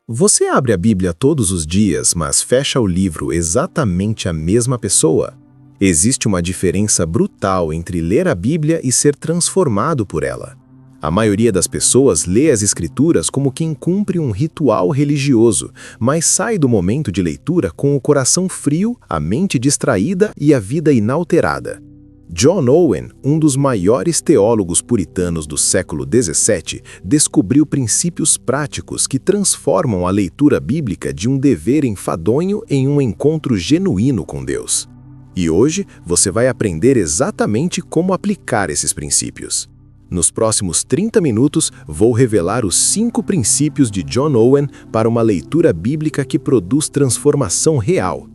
Você abre a Bíblia todos os dias, mas fecha o livro exatamente a mesma pessoa? Existe uma diferença brutal entre ler a Bíblia e ser transformado por ela. A maioria das pessoas lê as Escrituras como quem cumpre um ritual religioso, mas sai do momento de leitura com o coração frio, a mente distraída e a vida inalterada. John Owen, um dos maiores teólogos puritanos do século XVII, descobriu princípios práticos que transformam a leitura bíblica de um dever enfadonho em um encontro genuíno com Deus. E hoje você vai aprender exatamente como aplicar esses princípios. Nos próximos 30 minutos, vou revelar os 5 princípios de John Owen para uma leitura bíblica que produz transformação real.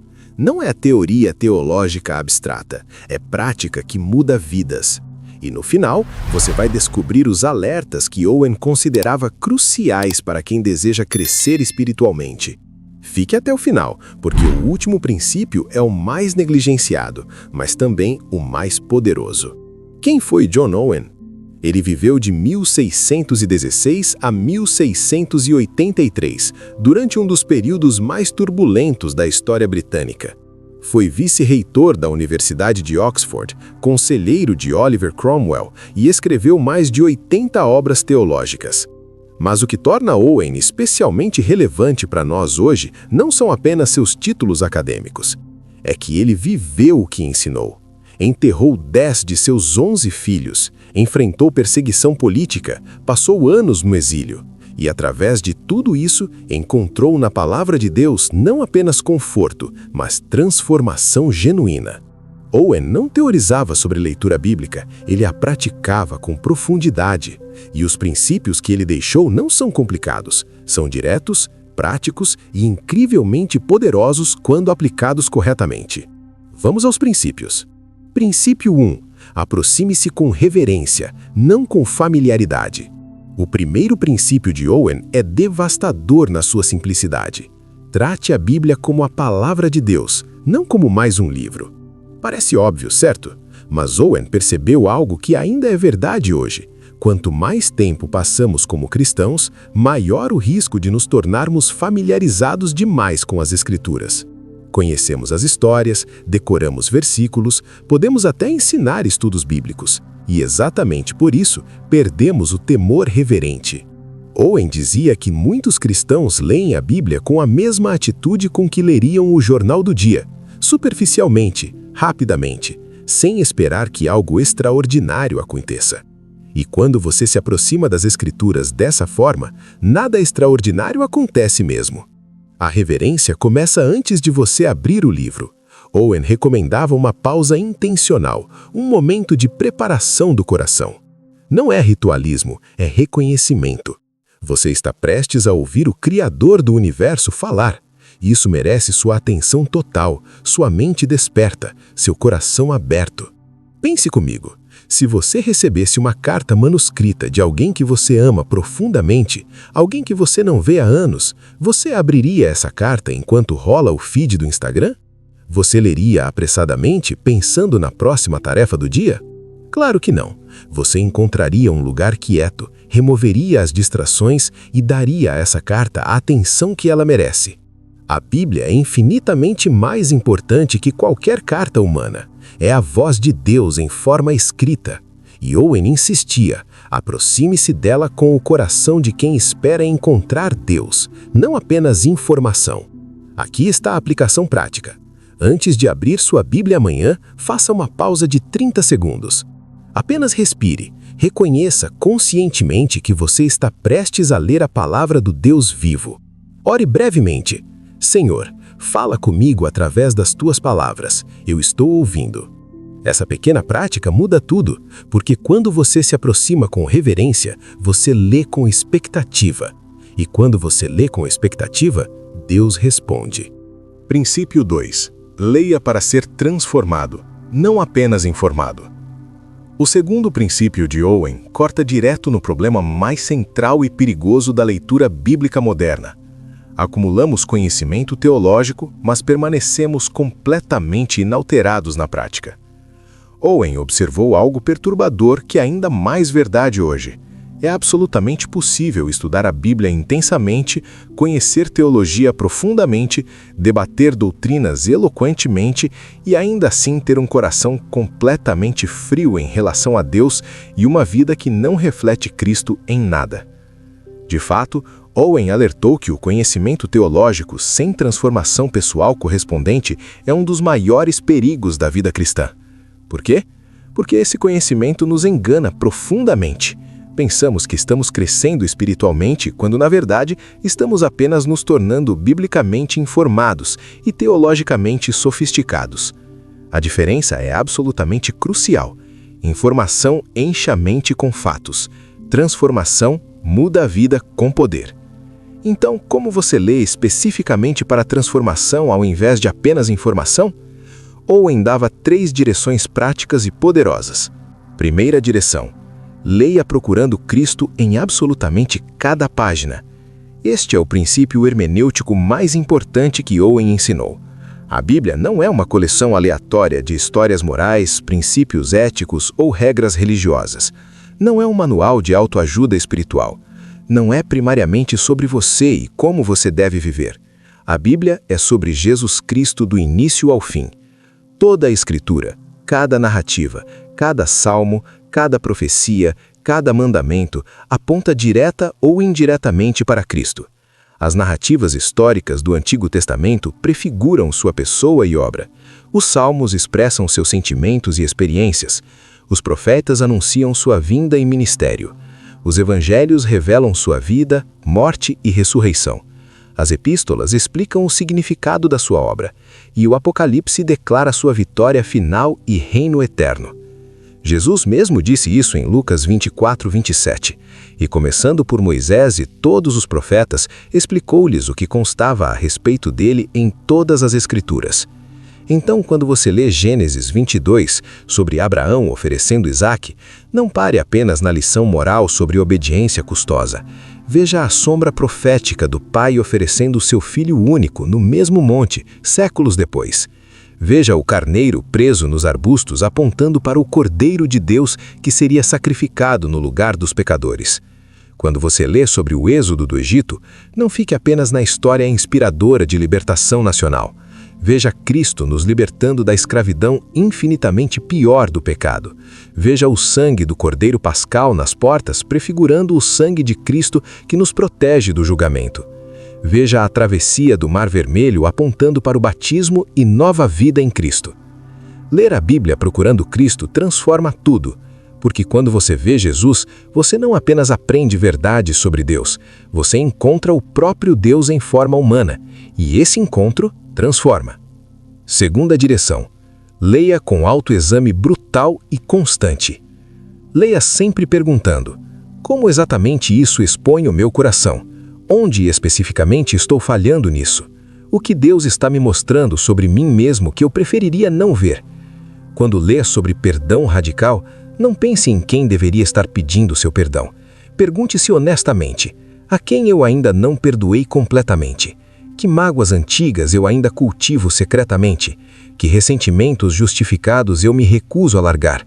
Não é teoria teológica abstrata, é prática que muda vidas. E no final, você vai descobrir os alertas que Owen considerava cruciais para quem deseja crescer espiritualmente. Fique até o final, porque o último princípio é o mais negligenciado, mas também o mais poderoso. Quem foi John Owen? Ele viveu de 1616 a 1683, durante um dos períodos mais turbulentos da história britânica. Foi vice-reitor da Universidade de Oxford, conselheiro de Oliver Cromwell e escreveu mais de 80 obras teológicas. Mas o que torna Owen especialmente relevante para nós hoje não são apenas seus títulos acadêmicos. É que ele viveu o que ensinou. Enterrou 10 de seus 11 filhos, enfrentou perseguição política, passou anos no exílio e, através de tudo isso, encontrou na palavra de Deus não apenas conforto, mas transformação genuína. Owen não teorizava sobre leitura bíblica, ele a praticava com profundidade. E os princípios que ele deixou não são complicados, são diretos, práticos e incrivelmente poderosos quando aplicados corretamente. Vamos aos princípios. Princípio 1. Aproxime-se com reverência, não com familiaridade. O primeiro princípio de Owen é devastador na sua simplicidade. Trate a Bíblia como a palavra de Deus, não como mais um livro. Parece óbvio, certo? Mas Owen percebeu algo que ainda é verdade hoje. Quanto mais tempo passamos como cristãos, maior o risco de nos tornarmos familiarizados demais com as Escrituras. Conhecemos as histórias, decoramos versículos, podemos até ensinar estudos bíblicos. E exatamente por isso, perdemos o temor reverente. Owen dizia que muitos cristãos leem a Bíblia com a mesma atitude com que leriam o jornal do dia, superficialmente, rapidamente, sem esperar que algo extraordinário aconteça. E quando você se aproxima das Escrituras dessa forma, nada extraordinário acontece mesmo. A reverência começa antes de você abrir o livro. Owen recomendava uma pausa intencional, um momento de preparação do coração. Não é ritualismo, é reconhecimento. Você está prestes a ouvir o Criador do Universo falar. Isso merece sua atenção total, sua mente desperta, seu coração aberto. Pense comigo. Se você recebesse uma carta manuscrita de alguém que você ama profundamente, alguém que você não vê há anos, você abriria essa carta enquanto rola o feed do Instagram? Você leria apressadamente pensando na próxima tarefa do dia? Claro que não. Você encontraria um lugar quieto, removeria as distrações e daria a essa carta a atenção que ela merece. A Bíblia é infinitamente mais importante que qualquer carta humana. É a voz de Deus em forma escrita. E Owen insistia, aproxime-se dela com o coração de quem espera encontrar Deus, não apenas informação. Aqui está a aplicação prática. Antes de abrir sua Bíblia amanhã, faça uma pausa de 30 segundos. Apenas respire, reconheça conscientemente que você está prestes a ler a palavra do Deus vivo. Ore brevemente. Senhor, fala comigo através das tuas palavras. Eu estou ouvindo. Essa pequena prática muda tudo, porque quando você se aproxima com reverência, você lê com expectativa. E quando você lê com expectativa, Deus responde. Princípio 2. Leia para ser transformado, não apenas informado. O segundo princípio de Owen corta direto no problema mais central e perigoso da leitura bíblica moderna. Acumulamos conhecimento teológico, mas permanecemos completamente inalterados na prática. Owen observou algo perturbador que é ainda mais verdade hoje. É absolutamente possível estudar a Bíblia intensamente, conhecer teologia profundamente, debater doutrinas eloquentemente e ainda assim ter um coração completamente frio em relação a Deus e uma vida que não reflete Cristo em nada. De fato, Owen alertou que o conhecimento teológico sem transformação pessoal correspondente é um dos maiores perigos da vida cristã. Por quê? Porque esse conhecimento nos engana profundamente. Pensamos que estamos crescendo espiritualmente quando, na verdade, estamos apenas nos tornando biblicamente informados e teologicamente sofisticados. A diferença é absolutamente crucial. Informação enche a mente com fatos. Transformação muda a vida com poder. Então, como você lê especificamente para transformação ao invés de apenas informação? Owen dava 3 direções práticas e poderosas. Primeira direção: leia procurando Cristo em absolutamente cada página. Este é o princípio hermenêutico mais importante que Owen ensinou. A Bíblia não é uma coleção aleatória de histórias morais, princípios éticos ou regras religiosas. Não é um manual de autoajuda espiritual. Não é primariamente sobre você e como você deve viver. A Bíblia é sobre Jesus Cristo do início ao fim. Toda a Escritura, cada narrativa, cada salmo, cada profecia, cada mandamento aponta direta ou indiretamente para Cristo. As narrativas históricas do Antigo Testamento prefiguram sua pessoa e obra. Os salmos expressam seus sentimentos e experiências. Os profetas anunciam sua vinda e ministério. Os evangelhos revelam sua vida, morte e ressurreição. As epístolas explicam o significado da sua obra, e o Apocalipse declara sua vitória final e reino eterno. Jesus mesmo disse isso em Lucas 24:27, e começando por Moisés e todos os profetas, explicou-lhes o que constava a respeito dele em todas as Escrituras. Então, quando você lê Gênesis 22, sobre Abraão oferecendo Isaque, não pare apenas na lição moral sobre obediência custosa. Veja a sombra profética do pai oferecendo seu filho único no mesmo monte, séculos depois. Veja o carneiro preso nos arbustos apontando para o Cordeiro de Deus que seria sacrificado no lugar dos pecadores. Quando você lê sobre o êxodo do Egito, não fique apenas na história inspiradora de libertação nacional. Veja Cristo nos libertando da escravidão infinitamente pior do pecado. Veja o sangue do Cordeiro Pascal nas portas prefigurando o sangue de Cristo que nos protege do julgamento. Veja a travessia do Mar Vermelho apontando para o batismo e nova vida em Cristo. Ler a Bíblia procurando Cristo transforma tudo, porque quando você vê Jesus, você não apenas aprende verdades sobre Deus, você encontra o próprio Deus em forma humana, e esse encontro transforma. Segunda direção: leia com autoexame brutal e constante. Leia sempre perguntando: como exatamente isso expõe o meu coração? Onde especificamente estou falhando nisso? O que Deus está me mostrando sobre mim mesmo que eu preferiria não ver? Quando lê sobre perdão radical, não pense em quem deveria estar pedindo seu perdão. Pergunte-se honestamente: a quem eu ainda não perdoei completamente? Que mágoas antigas eu ainda cultivo secretamente? Que ressentimentos justificados eu me recuso a largar?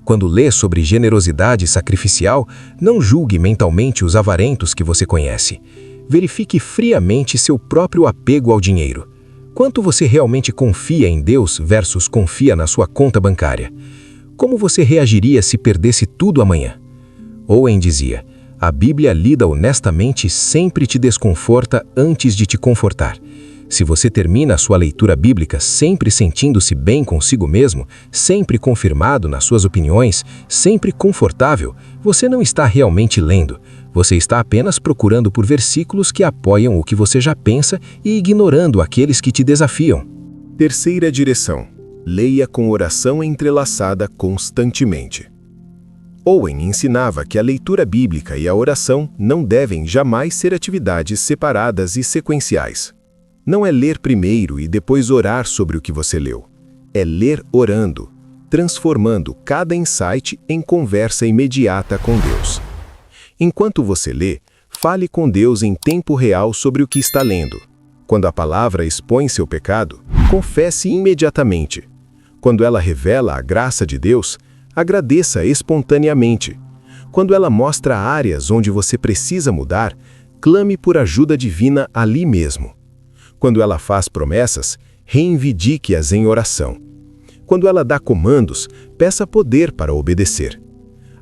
Quando lê sobre generosidade sacrificial, não julgue mentalmente os avarentos que você conhece. Verifique friamente seu próprio apego ao dinheiro. Quanto você realmente confia em Deus versus confia na sua conta bancária? Como você reagiria se perdesse tudo amanhã? Owen dizia: a Bíblia lida honestamente sempre te desconforta antes de te confortar. Se você termina a sua leitura bíblica sempre sentindo-se bem consigo mesmo, sempre confirmado nas suas opiniões, sempre confortável, você não está realmente lendo. Você está apenas procurando por versículos que apoiam o que você já pensa e ignorando aqueles que te desafiam. Terceira direção: leia com oração entrelaçada constantemente. Owen ensinava que a leitura bíblica e a oração não devem jamais ser atividades separadas e sequenciais. Não é ler primeiro e depois orar sobre o que você leu. É ler orando, transformando cada insight em conversa imediata com Deus. Enquanto você lê, fale com Deus em tempo real sobre o que está lendo. Quando a palavra expõe seu pecado, confesse imediatamente. Quando ela revela a graça de Deus, agradeça espontaneamente. Quando ela mostra áreas onde você precisa mudar, clame por ajuda divina ali mesmo. Quando ela faz promessas, reivindique-as em oração. Quando ela dá comandos, peça poder para obedecer.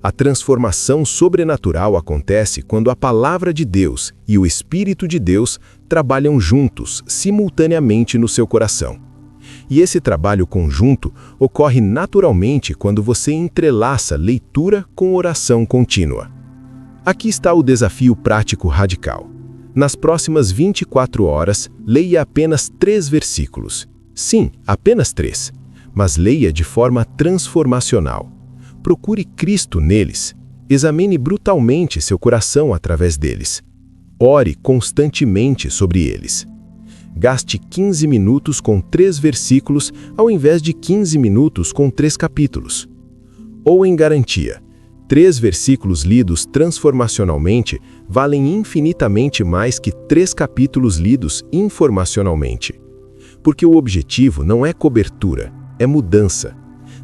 A transformação sobrenatural acontece quando a palavra de Deus e o Espírito de Deus trabalham juntos, simultaneamente no seu coração. E esse trabalho conjunto ocorre naturalmente quando você entrelaça leitura com oração contínua. Aqui está o desafio prático radical. Nas próximas 24 horas, leia apenas 3 versículos. Sim, apenas 3. Mas leia de forma transformacional. Procure Cristo neles. Examine brutalmente seu coração através deles. Ore constantemente sobre eles. Gaste 15 minutos com 3 versículos ao invés de 15 minutos com 3 capítulos. Ou em garantia, 3 versículos lidos transformacionalmente valem infinitamente mais que 3 capítulos lidos informacionalmente. Porque o objetivo não é cobertura, é mudança.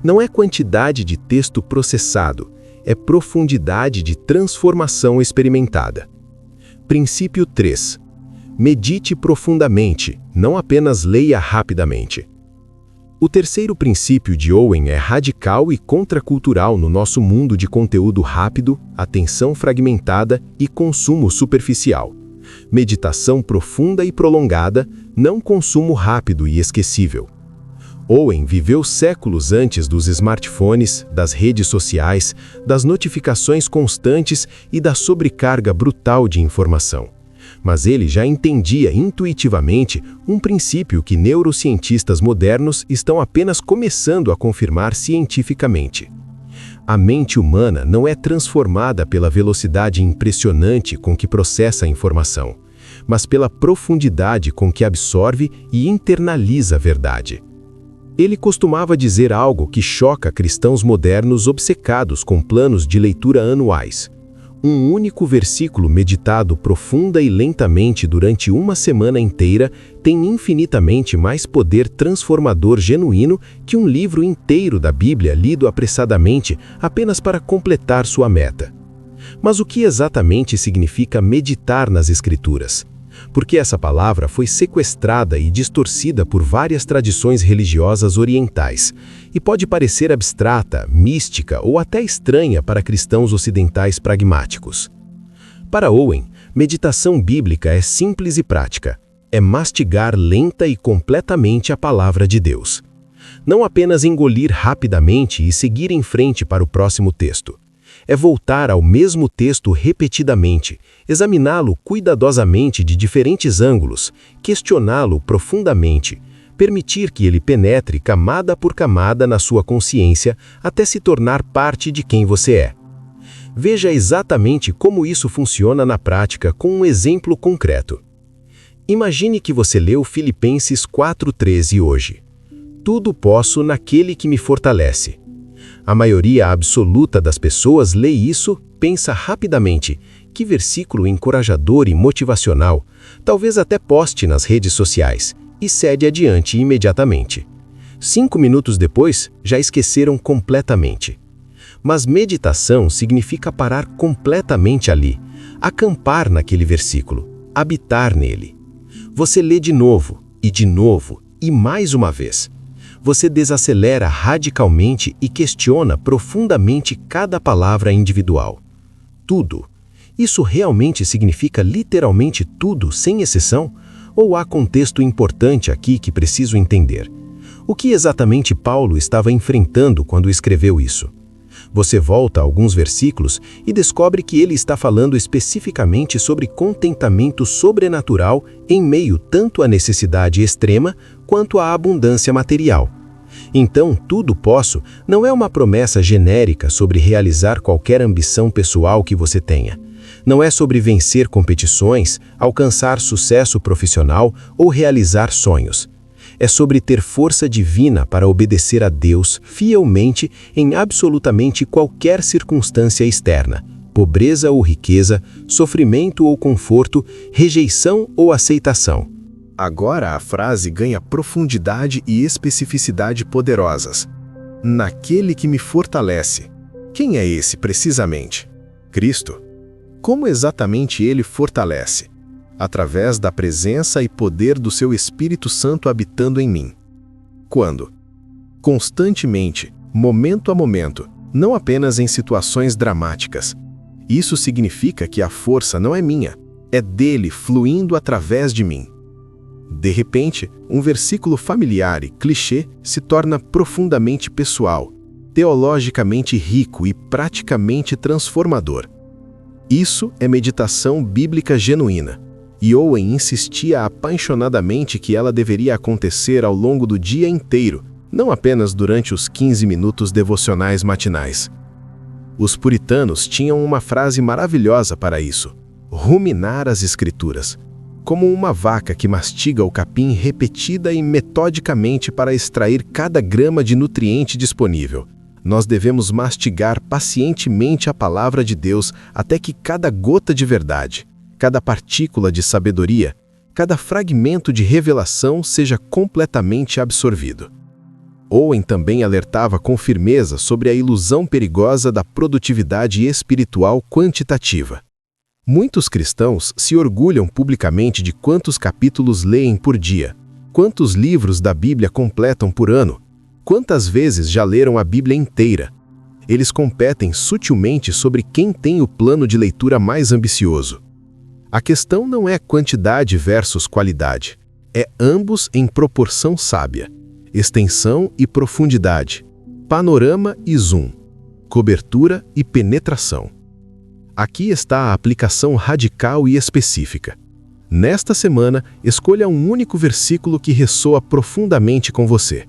Não é quantidade de texto processado, é profundidade de transformação experimentada. Princípio 3. Medite profundamente, não apenas leia rapidamente. O terceiro princípio de Owen é radical e contracultural no nosso mundo de conteúdo rápido, atenção fragmentada e consumo superficial. Meditação profunda e prolongada, não consumo rápido e esquecível. Owen viveu séculos antes dos smartphones, das redes sociais, das notificações constantes e da sobrecarga brutal de informação. Mas ele já entendia intuitivamente um princípio que neurocientistas modernos estão apenas começando a confirmar cientificamente. A mente humana não é transformada pela velocidade impressionante com que processa a informação, mas pela profundidade com que absorve e internaliza a verdade. Ele costumava dizer algo que choca cristãos modernos obcecados com planos de leitura anuais. Um único versículo meditado profunda e lentamente durante uma semana inteira tem infinitamente mais poder transformador genuíno que um livro inteiro da Bíblia lido apressadamente apenas para completar sua meta. Mas o que exatamente significa meditar nas Escrituras? Porque essa palavra foi sequestrada e distorcida por várias tradições religiosas orientais, e pode parecer abstrata, mística ou até estranha para cristãos ocidentais pragmáticos. Para Owen, meditação bíblica é simples e prática. É mastigar lenta e completamente a palavra de Deus. Não apenas engolir rapidamente e seguir em frente para o próximo texto. É voltar ao mesmo texto repetidamente, examiná-lo cuidadosamente de diferentes ângulos, questioná-lo profundamente, permitir que ele penetre camada por camada na sua consciência até se tornar parte de quem você é. Veja exatamente como isso funciona na prática com um exemplo concreto. Imagine que você leu Filipenses 4:13 hoje. Tudo posso naquele que me fortalece. A maioria absoluta das pessoas lê isso, pensa rapidamente, que versículo encorajador e motivacional, talvez até poste nas redes sociais, e cede adiante imediatamente. 5 minutos depois, já esqueceram completamente. Mas meditação significa parar completamente ali, acampar naquele versículo, habitar nele. Você lê de novo, e mais uma vez. Você desacelera radicalmente e questiona profundamente cada palavra individual. Tudo. Isso realmente significa literalmente tudo, sem exceção? Ou há contexto importante aqui que preciso entender? O que exatamente Paulo estava enfrentando quando escreveu isso? Você volta a alguns versículos e descobre que ele está falando especificamente sobre contentamento sobrenatural em meio tanto à necessidade extrema quanto à abundância material. Então, tudo posso não é uma promessa genérica sobre realizar qualquer ambição pessoal que você tenha. Não é sobre vencer competições, alcançar sucesso profissional ou realizar sonhos. É sobre ter força divina para obedecer a Deus fielmente em absolutamente qualquer circunstância externa, pobreza ou riqueza, sofrimento ou conforto, rejeição ou aceitação. Agora a frase ganha profundidade e especificidade poderosas. Naquele que me fortalece. Quem é esse precisamente? Cristo. Como exatamente ele fortalece? Através da presença e poder do seu Espírito Santo habitando em mim. Quando? Constantemente, momento a momento, não apenas em situações dramáticas. Isso significa que a força não é minha, é dele fluindo através de mim. De repente, um versículo familiar e clichê se torna profundamente pessoal, teologicamente rico e praticamente transformador. Isso é meditação bíblica genuína, e Owen insistia apaixonadamente que ela deveria acontecer ao longo do dia inteiro, não apenas durante os 15 minutos devocionais matinais. Os puritanos tinham uma frase maravilhosa para isso: ruminar as Escrituras, como uma vaca que mastiga o capim repetida e metodicamente para extrair cada grama de nutriente disponível. Nós devemos mastigar pacientemente a palavra de Deus até que cada gota de verdade, cada partícula de sabedoria, cada fragmento de revelação seja completamente absorvido. Owen também alertava com firmeza sobre a ilusão perigosa da produtividade espiritual quantitativa. Muitos cristãos se orgulham publicamente de quantos capítulos leem por dia, quantos livros da Bíblia completam por ano, quantas vezes já leram a Bíblia inteira. Eles competem sutilmente sobre quem tem o plano de leitura mais ambicioso. A questão não é quantidade versus qualidade, é ambos em proporção sábia, extensão e profundidade, panorama e zoom, cobertura e penetração. Aqui está a aplicação radical e específica. Nesta semana, escolha um único versículo que ressoa profundamente com você.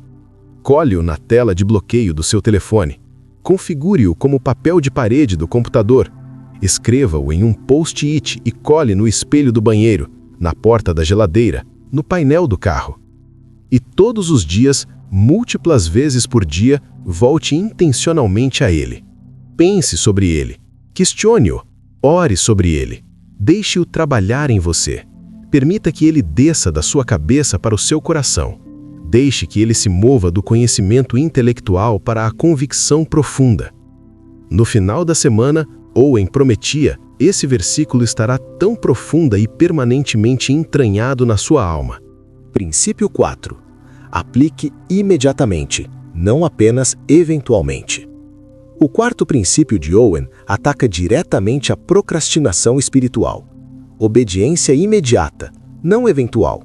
Cole-o na tela de bloqueio do seu telefone. Configure-o como papel de parede do computador. Escreva-o em um post-it e cole no espelho do banheiro, na porta da geladeira, no painel do carro. E todos os dias, múltiplas vezes por dia, volte intencionalmente a ele. Pense sobre ele. Questione-o. Ore sobre ele. Deixe-o trabalhar em você. Permita que ele desça da sua cabeça para o seu coração. Deixe que ele se mova do conhecimento intelectual para a convicção profunda. No final da semana, Owen prometia, esse versículo estará tão profunda e permanentemente entranhado na sua alma. Princípio 4. Aplique imediatamente, não apenas eventualmente. O quarto princípio de Owen ataca diretamente a procrastinação espiritual. Obediência imediata, não eventual.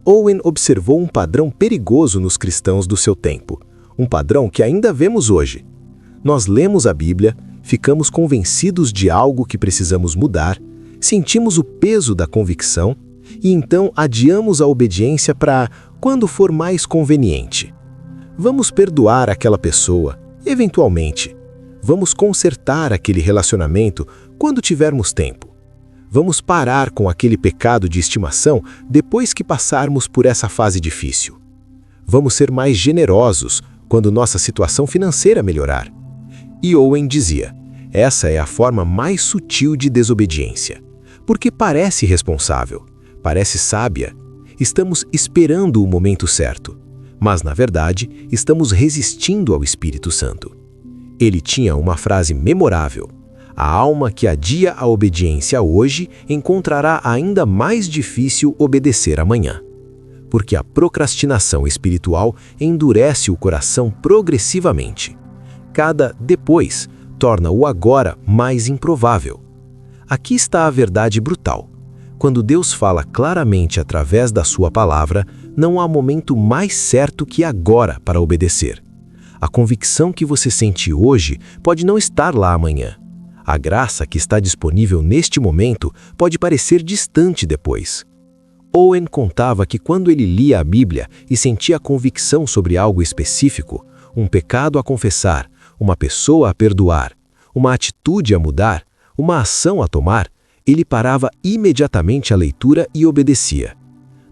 Owen observou um padrão perigoso nos cristãos do seu tempo, um padrão que ainda vemos hoje. Nós lemos a Bíblia, ficamos convencidos de algo que precisamos mudar, sentimos o peso da convicção e então adiamos a obediência para quando for mais conveniente. Vamos perdoar aquela pessoa, eventualmente. Vamos consertar aquele relacionamento quando tivermos tempo. Vamos parar com aquele pecado de estimação depois que passarmos por essa fase difícil. Vamos ser mais generosos quando nossa situação financeira melhorar. E Owen dizia, essa é a forma mais sutil de desobediência, porque parece responsável, parece sábia. Estamos esperando o momento certo, mas na verdade estamos resistindo ao Espírito Santo. Ele tinha uma frase memorável: a alma que adia a obediência hoje encontrará ainda mais difícil obedecer amanhã. Porque a procrastinação espiritual endurece o coração progressivamente. Cada depois torna o agora mais improvável. Aqui está a verdade brutal. Quando Deus fala claramente através da sua palavra, não há momento mais certo que agora para obedecer. A convicção que você sente hoje pode não estar lá amanhã. A graça que está disponível neste momento pode parecer distante depois. Owen contava que quando ele lia a Bíblia e sentia convicção sobre algo específico, um pecado a confessar, uma pessoa a perdoar, uma atitude a mudar, uma ação a tomar, ele parava imediatamente a leitura e obedecia.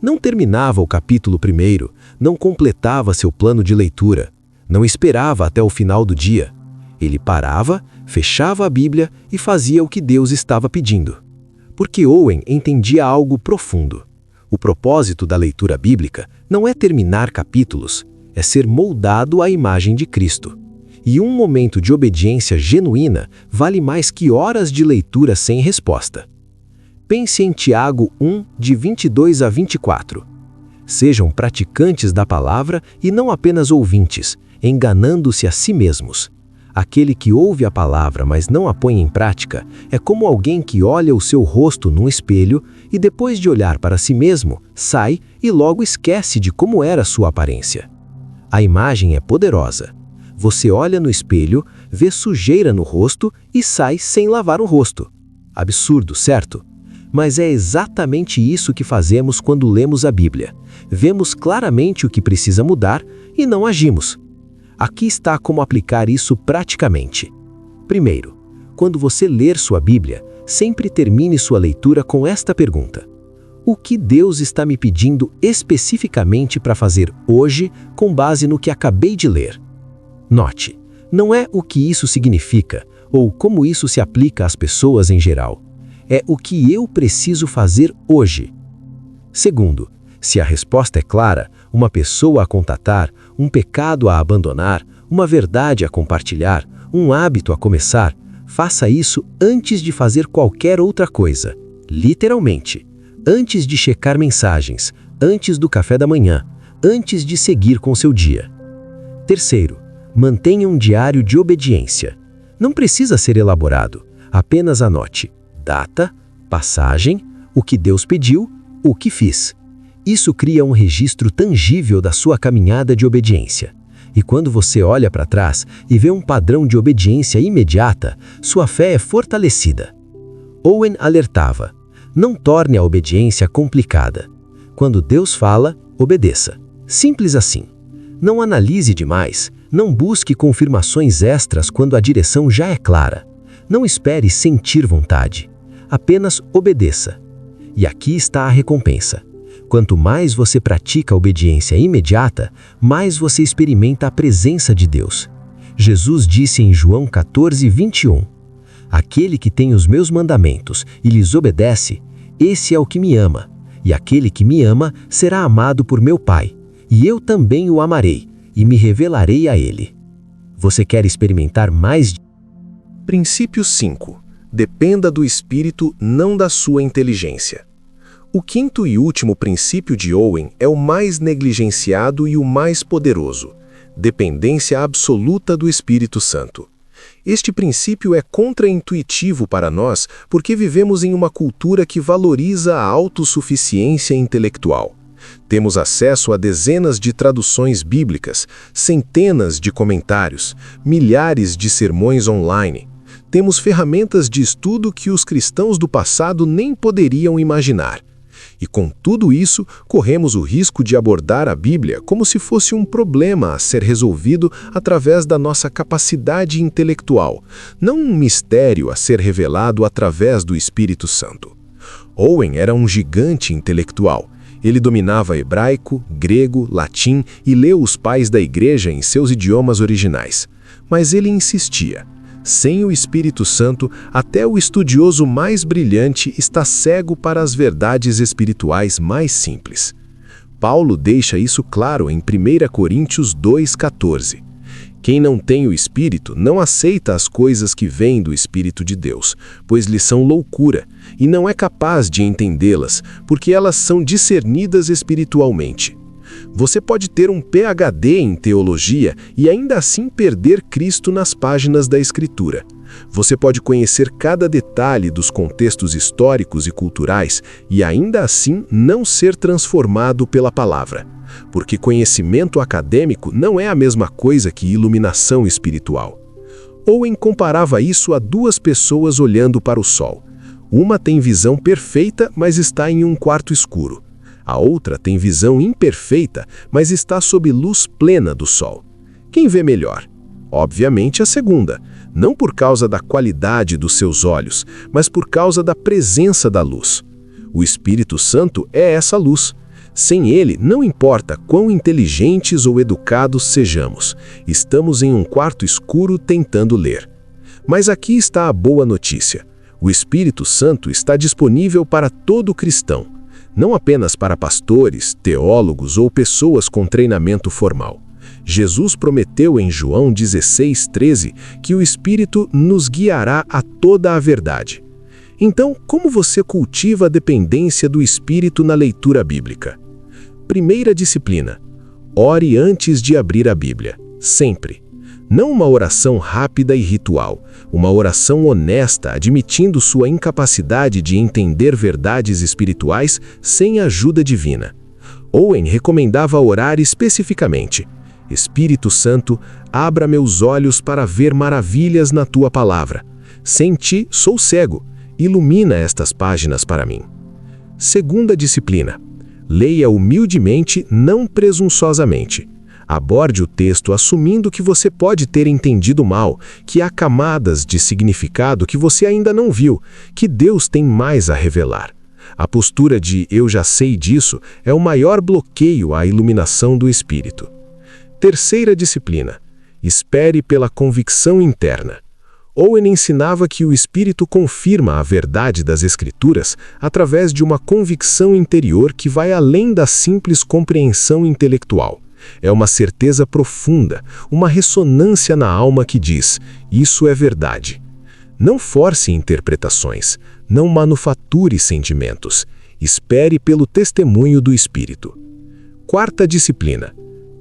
Não terminava o capítulo primeiro, não completava seu plano de leitura, não esperava até o final do dia. Ele parava, fechava a Bíblia e fazia o que Deus estava pedindo. Porque Owen entendia algo profundo. O propósito da leitura bíblica não é terminar capítulos, é ser moldado à imagem de Cristo. E um momento de obediência genuína vale mais que horas de leitura sem resposta. Pense em Tiago 1, de 22 a 24. Sejam praticantes da palavra e não apenas ouvintes, enganando-se a si mesmos. Aquele que ouve a palavra, mas não a põe em prática, é como alguém que olha o seu rosto num espelho e depois de olhar para si mesmo, sai e logo esquece de como era sua aparência. A imagem é poderosa. Você olha no espelho, vê sujeira no rosto e sai sem lavar o rosto. Absurdo, certo? Mas é exatamente isso que fazemos quando lemos a Bíblia. Vemos claramente o que precisa mudar e não agimos. Aqui está como aplicar isso praticamente. Primeiro, quando você ler sua Bíblia, sempre termine sua leitura com esta pergunta: o que Deus está me pedindo especificamente para fazer hoje com base no que acabei de ler? Note, não é o que isso significa ou como isso se aplica às pessoas em geral. É o que eu preciso fazer hoje. Segundo, se a resposta é clara, uma pessoa a contatar, um pecado a abandonar, uma verdade a compartilhar, um hábito a começar, faça isso antes de fazer qualquer outra coisa. Literalmente. Antes de checar mensagens, antes do café da manhã, antes de seguir com seu dia. Terceiro, mantenha um diário de obediência. Não precisa ser elaborado, apenas anote data, passagem, o que Deus pediu, o que fiz. Isso cria um registro tangível da sua caminhada de obediência. E quando você olha para trás e vê um padrão de obediência imediata, sua fé é fortalecida. Owen alertava: não torne a obediência complicada. Quando Deus fala, obedeça. Simples assim. Não analise demais, não busque confirmações extras quando a direção já é clara. Não espere sentir vontade. Apenas obedeça. E aqui está a recompensa. Quanto mais você pratica a obediência imediata, mais você experimenta a presença de Deus. Jesus disse em João 14, 21, aquele que tem os meus mandamentos e lhes obedece, esse é o que me ama. E aquele que me ama será amado por meu Pai. E eu também o amarei e me revelarei a ele. Você quer experimentar mais? Princípio 5. Dependa do Espírito, não da sua inteligência. O quinto e último princípio de Owen é o mais negligenciado e o mais poderoso: dependência absoluta do Espírito Santo. Este princípio é contraintuitivo para nós porque vivemos em uma cultura que valoriza a autossuficiência intelectual. Temos acesso a dezenas de traduções bíblicas, centenas de comentários, milhares de sermões online. Temos ferramentas de estudo que os cristãos do passado nem poderiam imaginar. E com tudo isso, corremos o risco de abordar a Bíblia como se fosse um problema a ser resolvido através da nossa capacidade intelectual, não um mistério a ser revelado através do Espírito Santo. Owen era um gigante intelectual. Ele dominava hebraico, grego, latim e leu os pais da igreja em seus idiomas originais. Mas ele insistia: sem o Espírito Santo, até o estudioso mais brilhante está cego para as verdades espirituais mais simples. Paulo deixa isso claro em 1 Coríntios 2,14. Quem não tem o Espírito não aceita as coisas que vêm do Espírito de Deus, pois lhes são loucura, e não é capaz de entendê-las, porque elas são discernidas espiritualmente. Você pode ter um PhD em teologia e ainda assim perder Cristo nas páginas da Escritura. Você pode conhecer cada detalhe dos contextos históricos e culturais e ainda assim não ser transformado pela palavra. Porque conhecimento acadêmico não é a mesma coisa que iluminação espiritual. Owen comparava isso a duas pessoas olhando para o sol. Uma tem visão perfeita, mas está em um quarto escuro. A outra tem visão imperfeita, mas está sob luz plena do sol. Quem vê melhor? Obviamente a segunda, não por causa da qualidade dos seus olhos, mas por causa da presença da luz. O Espírito Santo é essa luz. Sem ele, não importa quão inteligentes ou educados sejamos, estamos em um quarto escuro tentando ler. Mas aqui está a boa notícia. O Espírito Santo está disponível para todo cristão, não apenas para pastores, teólogos ou pessoas com treinamento formal. Jesus prometeu em João 16:13 que o Espírito nos guiará a toda a verdade. Então, como você cultiva a dependência do Espírito na leitura bíblica? Primeira disciplina: ore antes de abrir a Bíblia, sempre. Não uma oração rápida e ritual, uma oração honesta, admitindo sua incapacidade de entender verdades espirituais sem ajuda divina. Owen recomendava orar especificamente: Espírito Santo, abra meus olhos para ver maravilhas na tua palavra. Sem ti, sou cego. Ilumina estas páginas para mim. Segunda disciplina: leia humildemente, não presunçosamente. Aborde o texto assumindo que você pode ter entendido mal, que há camadas de significado que você ainda não viu, que Deus tem mais a revelar. A postura de "eu já sei disso" é o maior bloqueio à iluminação do Espírito. Terceira disciplina: espere pela convicção interna. Owen ensinava que o Espírito confirma a verdade das Escrituras através de uma convicção interior que vai além da simples compreensão intelectual. É uma certeza profunda, uma ressonância na alma que diz: isso é verdade. Não force interpretações, não manufature sentimentos. Espere pelo testemunho do Espírito. Quarta disciplina: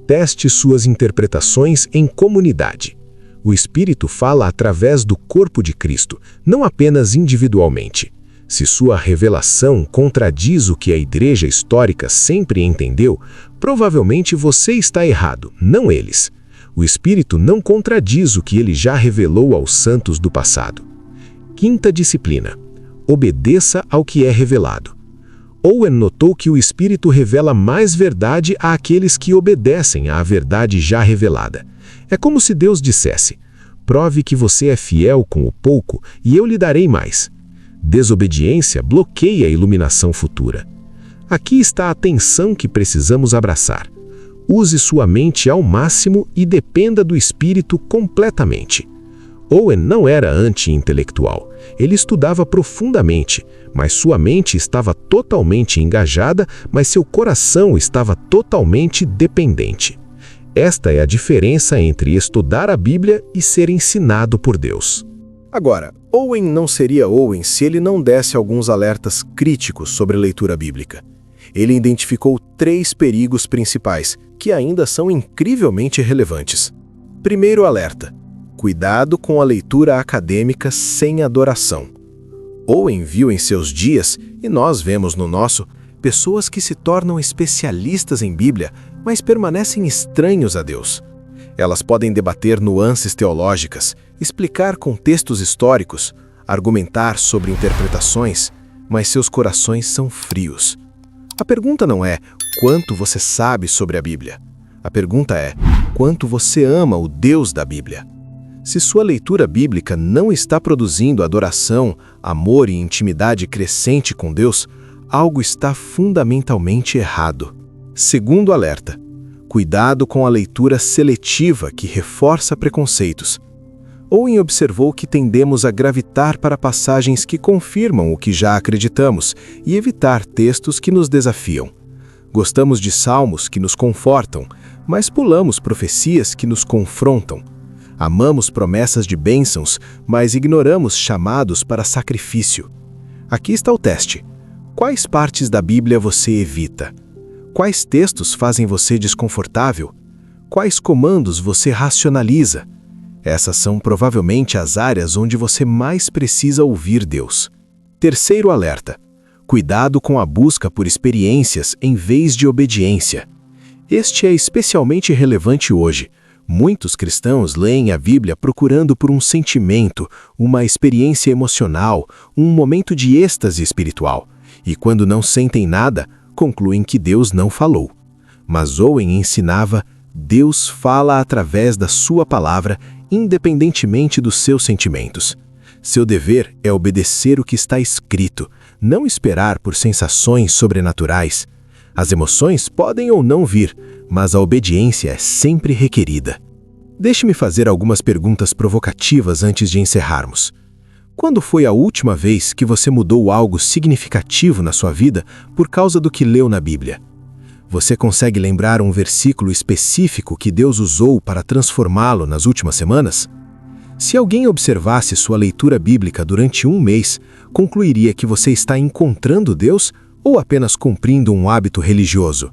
teste suas interpretações em comunidade. O Espírito fala através do corpo de Cristo, não apenas individualmente. Se sua revelação contradiz o que a igreja histórica sempre entendeu, provavelmente você está errado, não eles. O Espírito não contradiz o que ele já revelou aos santos do passado. Quinta disciplina: obedeça ao que é revelado. Owen notou que o Espírito revela mais verdade àqueles que obedecem à verdade já revelada. É como se Deus dissesse: prove que você é fiel com o pouco e eu lhe darei mais. Desobediência bloqueia a iluminação futura. Aqui está a tensão que precisamos abraçar. Use sua mente ao máximo e dependa do Espírito completamente. Owen não era anti-intelectual. Ele estudava profundamente, mas sua mente estava totalmente engajada, mas seu coração estava totalmente dependente. Esta é a diferença entre estudar a Bíblia e ser ensinado por Deus. Agora, Owen não seria Owen se ele não desse alguns alertas críticos sobre a leitura bíblica. Ele identificou 3 perigos principais, que ainda são incrivelmente relevantes. Primeiro alerta: cuidado com a leitura acadêmica sem adoração. Owen viu em seus dias, e nós vemos no nosso, pessoas que se tornam especialistas em Bíblia, mas permanecem estranhos a Deus. Elas podem debater nuances teológicas, explicar contextos históricos, argumentar sobre interpretações, mas seus corações são frios. A pergunta não é quanto você sabe sobre a Bíblia. A pergunta é quanto você ama o Deus da Bíblia. Se sua leitura bíblica não está produzindo adoração, amor e intimidade crescente com Deus, algo está fundamentalmente errado. Segundo alerta: cuidado com a leitura seletiva que reforça preconceitos. Owen observou que tendemos a gravitar para passagens que confirmam o que já acreditamos e evitar textos que nos desafiam. Gostamos de salmos que nos confortam, mas pulamos profecias que nos confrontam. Amamos promessas de bênçãos, mas ignoramos chamados para sacrifício. Aqui está o teste. Quais partes da Bíblia você evita? Quais textos fazem você desconfortável? Quais comandos você racionaliza? Essas são provavelmente as áreas onde você mais precisa ouvir Deus. Terceiro alerta: cuidado com a busca por experiências em vez de obediência. Este é especialmente relevante hoje. Muitos cristãos leem a Bíblia procurando por um sentimento, uma experiência emocional, um momento de êxtase espiritual. E quando não sentem nada, concluem que Deus não falou. Mas Owen ensinava: Deus fala através da sua palavra, independentemente dos seus sentimentos. Seu dever é obedecer o que está escrito, não esperar por sensações sobrenaturais. As emoções podem ou não vir, mas a obediência é sempre requerida. Deixe-me fazer algumas perguntas provocativas antes de encerrarmos. Quando foi a última vez que você mudou algo significativo na sua vida por causa do que leu na Bíblia? Você consegue lembrar um versículo específico que Deus usou para transformá-lo nas últimas semanas? Se alguém observasse sua leitura bíblica durante um mês, concluiria que você está encontrando Deus ou apenas cumprindo um hábito religioso?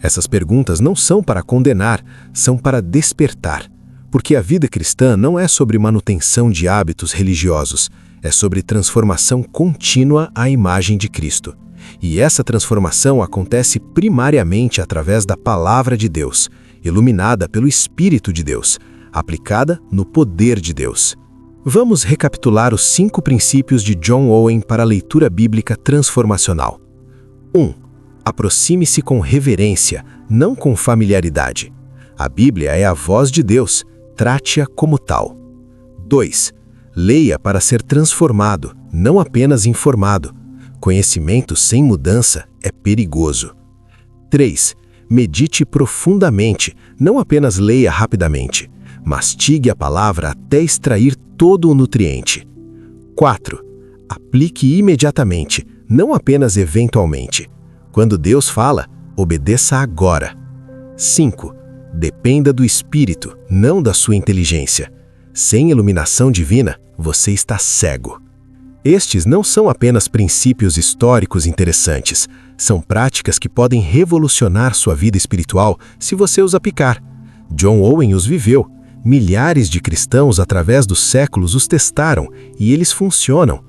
Essas perguntas não são para condenar, são para despertar. Porque a vida cristã não é sobre manutenção de hábitos religiosos, é sobre transformação contínua à imagem de Cristo. E essa transformação acontece primariamente através da Palavra de Deus, iluminada pelo Espírito de Deus, aplicada no poder de Deus. Vamos recapitular os 5 princípios de John Owen para a leitura bíblica transformacional. 1. Aproxime-se com reverência, não com familiaridade. A Bíblia é a voz de Deus, trate-a como tal. 2. Leia para ser transformado, não apenas informado. Conhecimento sem mudança é perigoso. 3. Medite profundamente, não apenas leia rapidamente. Mastigue a palavra até extrair todo o nutriente. 4. Aplique imediatamente, não apenas eventualmente. Quando Deus fala, obedeça agora. 5. Dependa do Espírito, não da sua inteligência. Sem iluminação divina, você está cego. Estes não são apenas princípios históricos interessantes, são práticas que podem revolucionar sua vida espiritual se você os aplicar. John Owen os viveu. Milhares de cristãos através dos séculos os testaram e eles funcionam.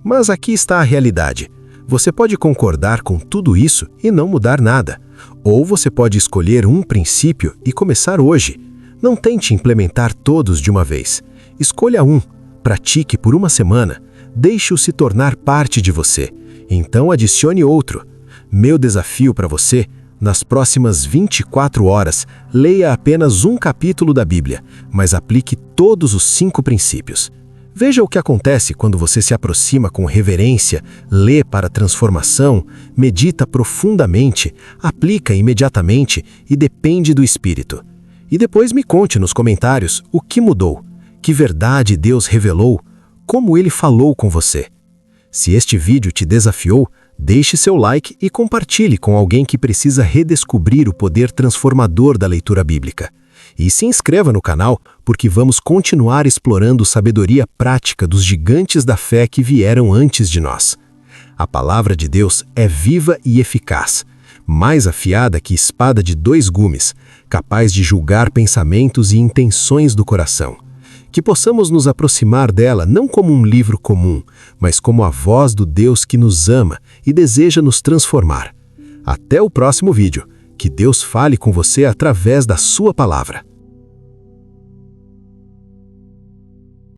Mas aqui está a realidade. Você pode concordar com tudo isso e não mudar nada. Ou você pode escolher um princípio e começar hoje. Não tente implementar todos de uma vez. Escolha um, pratique por uma semana, deixe-o se tornar parte de você. Então adicione outro. Meu desafio para você: nas próximas 24 horas, leia apenas um capítulo da Bíblia, mas aplique todos os 5 princípios. Veja o que acontece quando você se aproxima com reverência, lê para transformação, medita profundamente, aplica imediatamente e depende do Espírito. E depois me conte nos comentários o que mudou, que verdade Deus revelou, como Ele falou com você. Se este vídeo te desafiou, deixe seu like e compartilhe com alguém que precisa redescobrir o poder transformador da leitura bíblica. E se inscreva no canal, porque vamos continuar explorando sabedoria prática dos gigantes da fé que vieram antes de nós. A palavra de Deus é viva e eficaz, mais afiada que espada de 2 gumes, capaz de julgar pensamentos e intenções do coração. Que possamos nos aproximar dela não como um livro comum, mas como a voz do Deus que nos ama e deseja nos transformar. Até o próximo vídeo. Que Deus fale com você através da sua palavra.